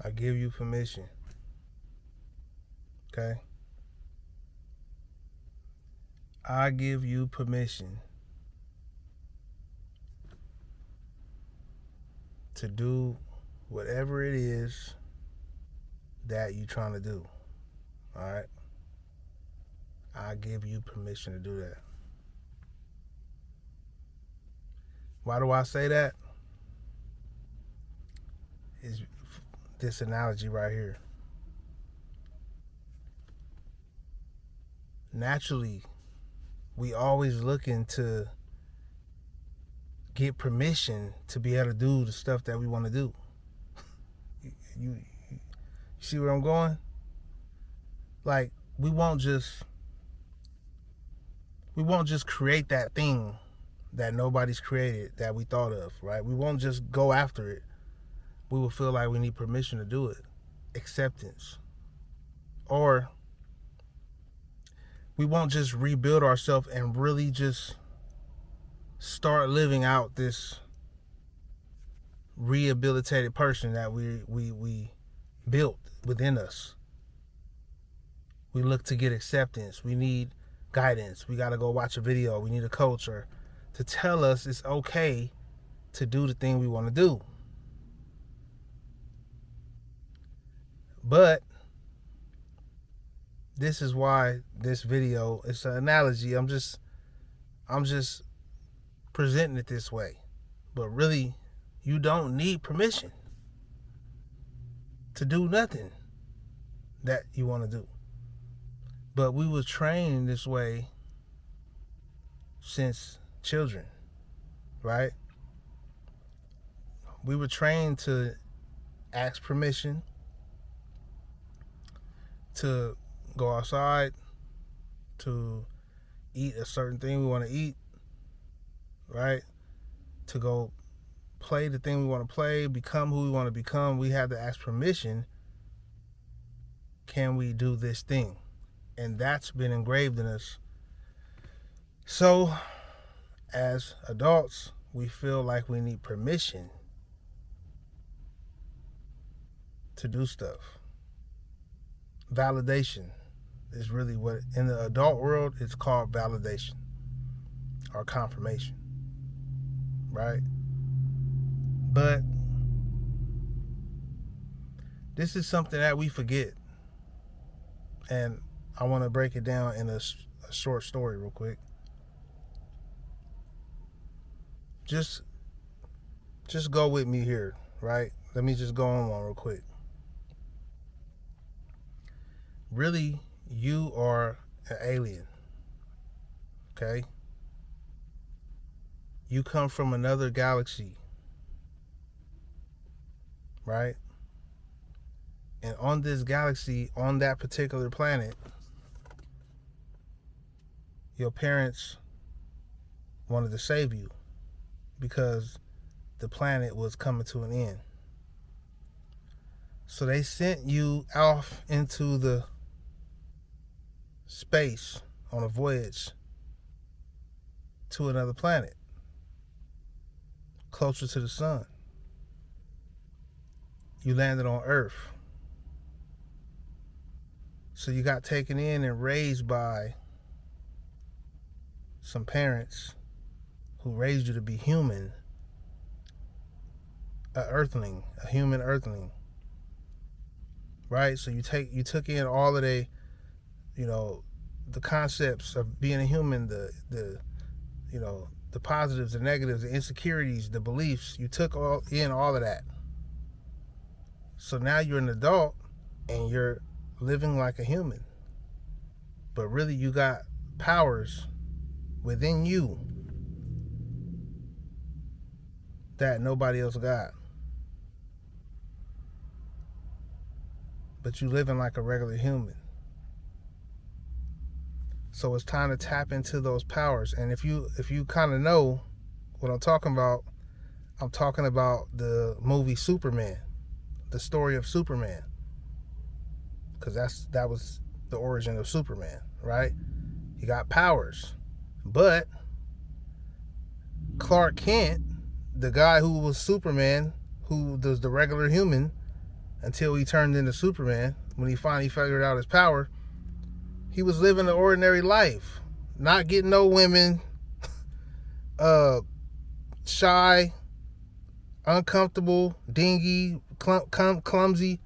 I give you permission. Okay? I give you permission to do whatever it is that you're trying to do. All right? I give you permission to do that. Why do I say that? Is this analogy right here. Naturally, we always looking to get permission to be able to do the stuff that we want to do. You see where I'm going? Like, we won't just create that thing that nobody's created that we thought of, right? We won't just go after it. We will feel like we need permission to do it. Acceptance. Or we won't just rebuild ourselves and really just start living out this rehabilitated person that we built within us. We look to get acceptance. We need guidance. We got to go watch a video. We need a coach or to tell us it's okay to do the thing we want to do. But this is why this video, it's an analogy. I'm just presenting it this way. But really, you don't need permission to do nothing that you want to do. But we were trained this way since children, right? We were trained to ask permission to go outside, to eat a certain thing we want to eat, right? To go play the thing we want to play, become who we want to become. We have to ask permission. Can we do this thing? And that's been engraved in us. So, as adults, we feel like we need permission to do stuff. Validation is really what, in the adult world, it's called validation or confirmation, right? But this is something that we forget. And I want to break it down in a short story real quick. Just go with me here, right? Let me just go on one real quick. Really, you are an alien, okay? You come from another galaxy, right? And on this galaxy, on that particular planet, your parents wanted to save you because the planet was coming to an end. So they sent you off into the space on a voyage to another planet, closer to the sun. You landed on Earth. So you got taken in and raised by some parents who raised you to be human, a human earthling, right? So you took in all of the, the concepts of being a human, the positives, the negatives, the insecurities, the beliefs. You took all of that. So now you're an adult and you're living like a human. But really you got powers within you that nobody else got. But you living like a regular human. So it's time to tap into those powers. And if you kind of know what I'm talking about the movie Superman, the story of Superman. Because that was the origin of Superman, right? He got powers. But Clark Kent, the guy who was Superman, who was the regular human, until he turned into Superman. When he finally figured out his power, he was living an ordinary life, not getting no women, shy, uncomfortable, dingy, clumsy.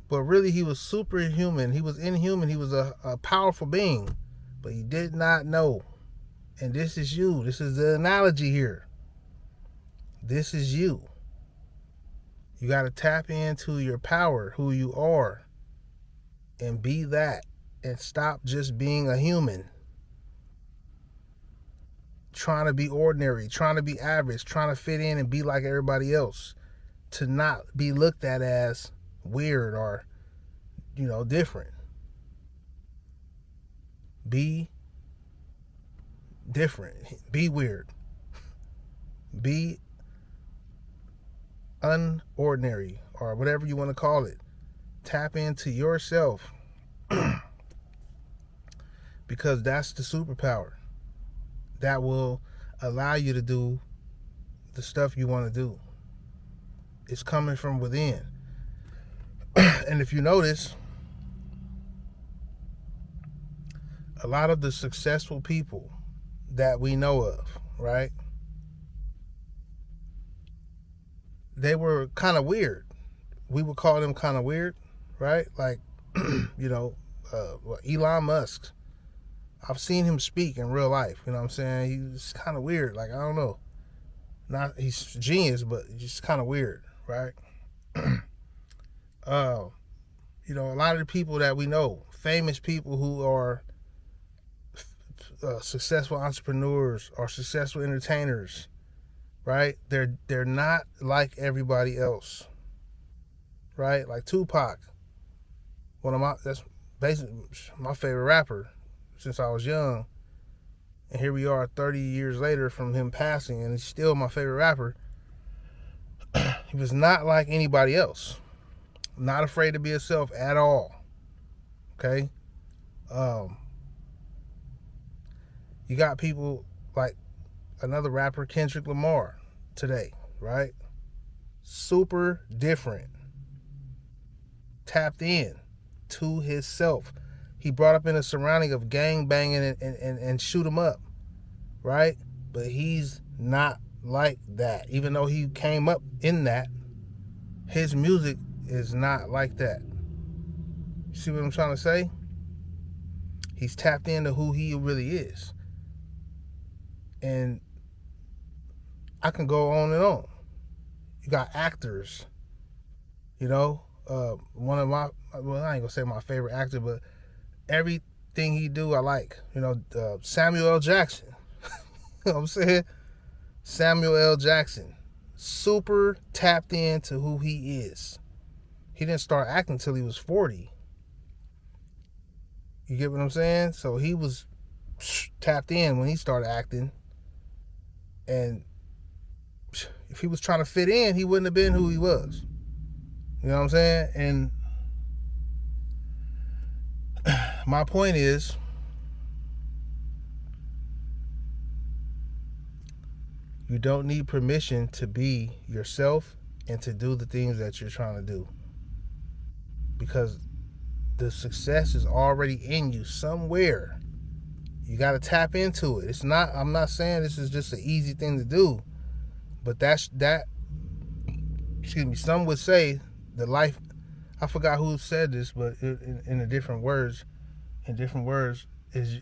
But really, he was superhuman. He was inhuman. He was a powerful being, but he did not know. And this is you. This is the analogy here. This is you. You got to tap into your power, who you are, and be that. And stop just being a human. Trying to be ordinary, trying to be average, trying to fit in and be like everybody else. To not be looked at as weird or, different. Be different. Be weird. Be unordinary, or whatever you want to call it. Tap into yourself. Because that's the superpower that will allow you to do the stuff you want to do. It's coming from within. And if you notice, a lot of the successful people that we know of, right? They were kind of weird. We would call them kind of weird, right? Like, Elon Musk. I've seen him speak in real life. You know what I'm saying? He's kind of weird. Like, I don't know. He's genius, but just kind of weird, right? A lot of the people that we know, famous people who are successful entrepreneurs or successful entertainers, right? They're not like everybody else, right? Like Tupac, that's basically my favorite rapper since I was young, and here we are 30 years later from him passing, and he's still my favorite rapper. He was not like anybody else. Not afraid to be himself at all. Okay? You got people like another rapper, Kendrick Lamar, today, right? Super different. Tapped in to himself. He brought up in a surrounding of gang banging and shoot him up, right? But he's not like that. Even though he came up in that, his music is not like that. You see what I'm trying to say? He's tapped into who he really is. And I can go on and on. You got actors, one of my, I ain't gonna say my favorite actor, but everything he do, I like. Samuel L. Jackson. You know what I'm saying? Samuel L. Jackson. Super tapped into who he is. He didn't start acting until he was 40. You get what I'm saying? So he was tapped in when he started acting. And if he was trying to fit in, he wouldn't have been who he was. You know what I'm saying? And my point is, you don't need permission to be yourself and to do the things that you're trying to do. Because the success is already in you somewhere. You got to tap into it. I'm not saying this is just an easy thing to do, but some would say the life, I forgot who said this, but in different words, is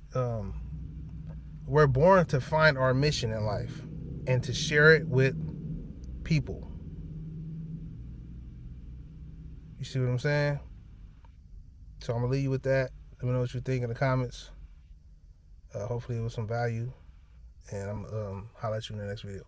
we're born to find our mission in life and to share it with people. You see what I'm saying? So I'm going to leave you with that. Let me know what you think in the comments. Hopefully it was some value. And I'm holler at you in the next video.